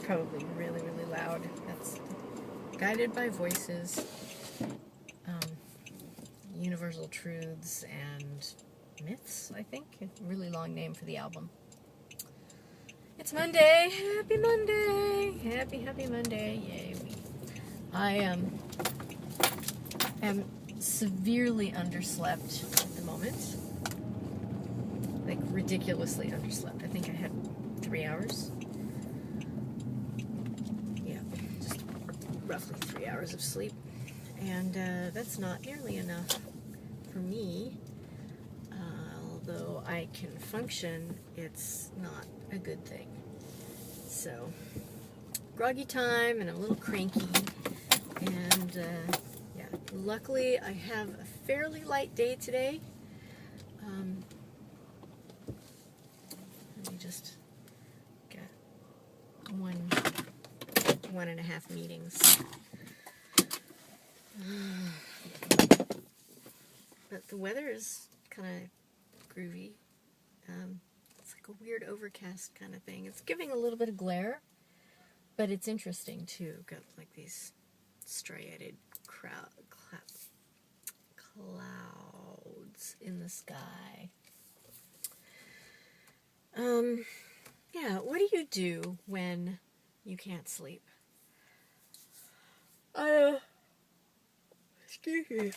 probably really, really loud. That's Guided by Voices, Universal Truths and Myths, I think. A really long name for the album. It's Monday. Happy Monday. Happy Monday. Yay. I am severely underslept at the moment. Like, ridiculously underslept. I think I had 3 hours. Yeah, just roughly 3 hours of sleep. And that's not nearly enough for me. Although I can function, it's not a good thing. So, groggy time, and I'm a little cranky. And, yeah, luckily I have a fairly light day today. Let me just get 1.5 meetings. But the weather is kind of groovy. It's like a weird overcast kind of thing. It's giving a little bit of glare, but it's interesting too. Got like these striated clouds in the sky. Yeah, what do you do when you can't sleep? Excuse me.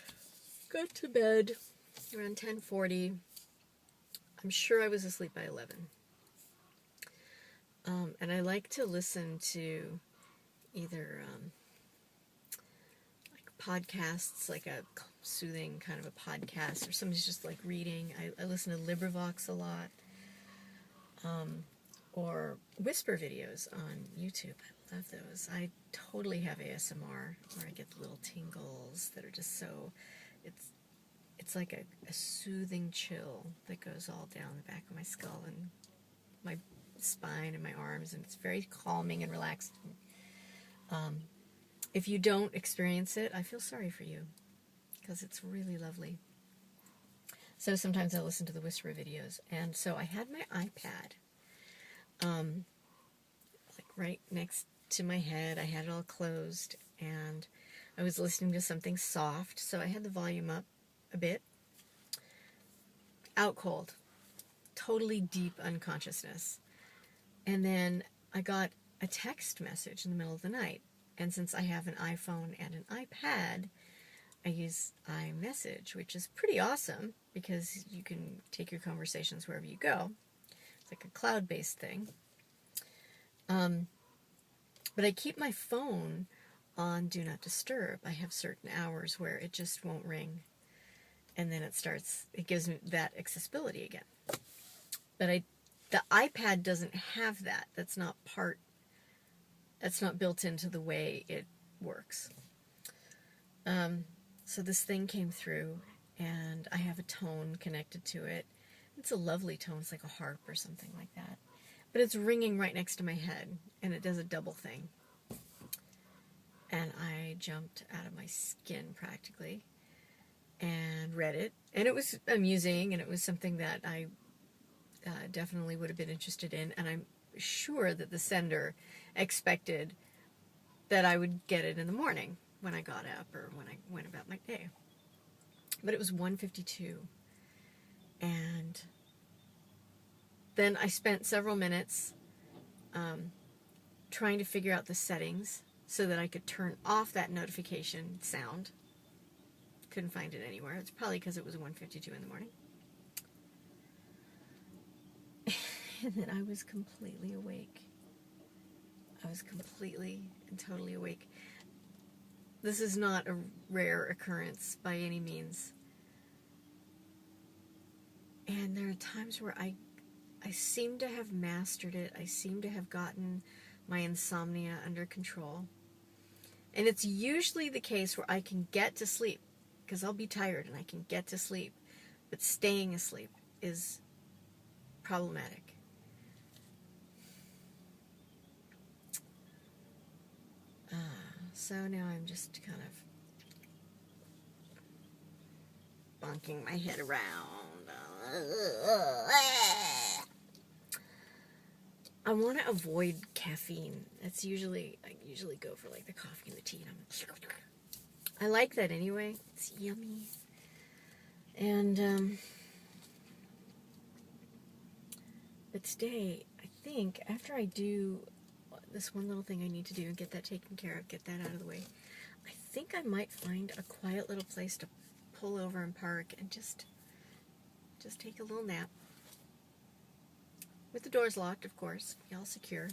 Got to bed around 10:40. I'm sure I was asleep by 11. And I like to listen to either like podcasts, like a soothing kind of a podcast, or somebody's just like reading. I listen to LibriVox a lot, or whisper videos on YouTube. I love those. I totally have ASMR where I get the little tingles that are just so, it's like a soothing chill that goes all down the back of my skull and my spine and my arms, and it's very calming and relaxing. If you don't experience it, I feel sorry for you, because it's really lovely. So sometimes I listen to the whisper videos, and so I had my iPad like right next to my head. I had it all closed, and I was listening to something soft, so I had the volume up a bit. Out cold. Totally deep unconsciousness. And then I got a text message in the middle of the night. And since I have an iPhone and an iPad, I use iMessage, which is pretty awesome because you can take your conversations wherever you go. It's like a cloud-based thing. But I keep my phone on Do Not Disturb. I have certain hours where it just won't ring. And then it gives me that accessibility again. But the iPad doesn't have that. That's not built into the way it works. So this thing came through, and I have a tone connected to it. It's a lovely tone. It's like a harp or something like that. But it's ringing right next to my head, and it does a double thing. And I jumped out of my skin practically and read it. And it was amusing, and it was something that I definitely would have been interested in. And I'm sure that the sender expected that I would get it in the morning when I got up or when I went about my day. But it was 1:52. And then I spent several minutes trying to figure out the settings so that I could turn off that notification sound. Couldn't find it anywhere. It's probably because it was 1:52 in the morning. And then I was completely awake. I was completely and totally awake. This is not a rare occurrence by any means. And there are times where I seem to have mastered it. I seem to have gotten my insomnia under control. And it's usually the case where I can get to sleep, because I'll be tired and I can get to sleep. But staying asleep is problematic. So now I'm just kind of bonking my head around. I want to avoid caffeine. I usually go for like the coffee and the tea. And I like that anyway. It's yummy. And but today, I think after I do this one little thing I need to do and get that taken care of, get that out of the way, I think I might find a quiet little place to pull over and park and just take a little nap. With the doors locked, of course, be all secure.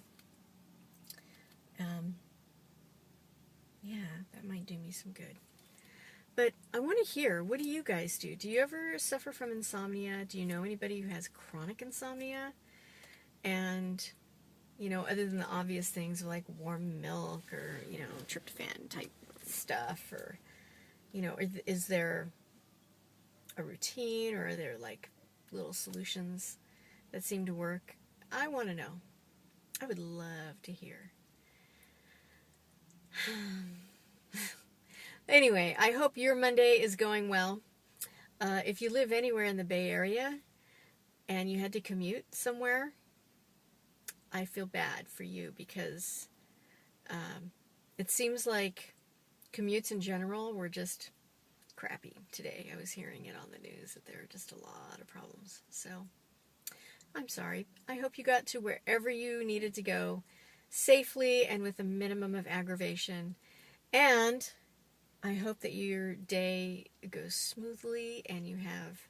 Yeah, that might do me some good. But I want to hear, what do you guys do? Do you ever suffer from insomnia? Do you know anybody who has chronic insomnia? And, you know, other than the obvious things like warm milk or, you know, tryptophan type stuff, or, you know, is there a routine, or are there like little solutions that seem to work? I want to know. I would love to hear. Anyway, I hope your Monday is going well. If you live anywhere in the Bay Area and you had to commute somewhere, I feel bad for you, because it seems like commutes in general were just crappy today. I was hearing it on the news that there are just a lot of problems. So I'm sorry. I hope you got to wherever you needed to go safely and with a minimum of aggravation. And I hope that your day goes smoothly and you have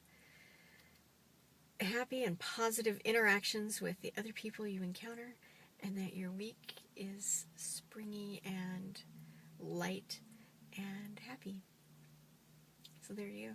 happy and positive interactions with the other people you encounter, and that your week is springy and light and happy. So there you go.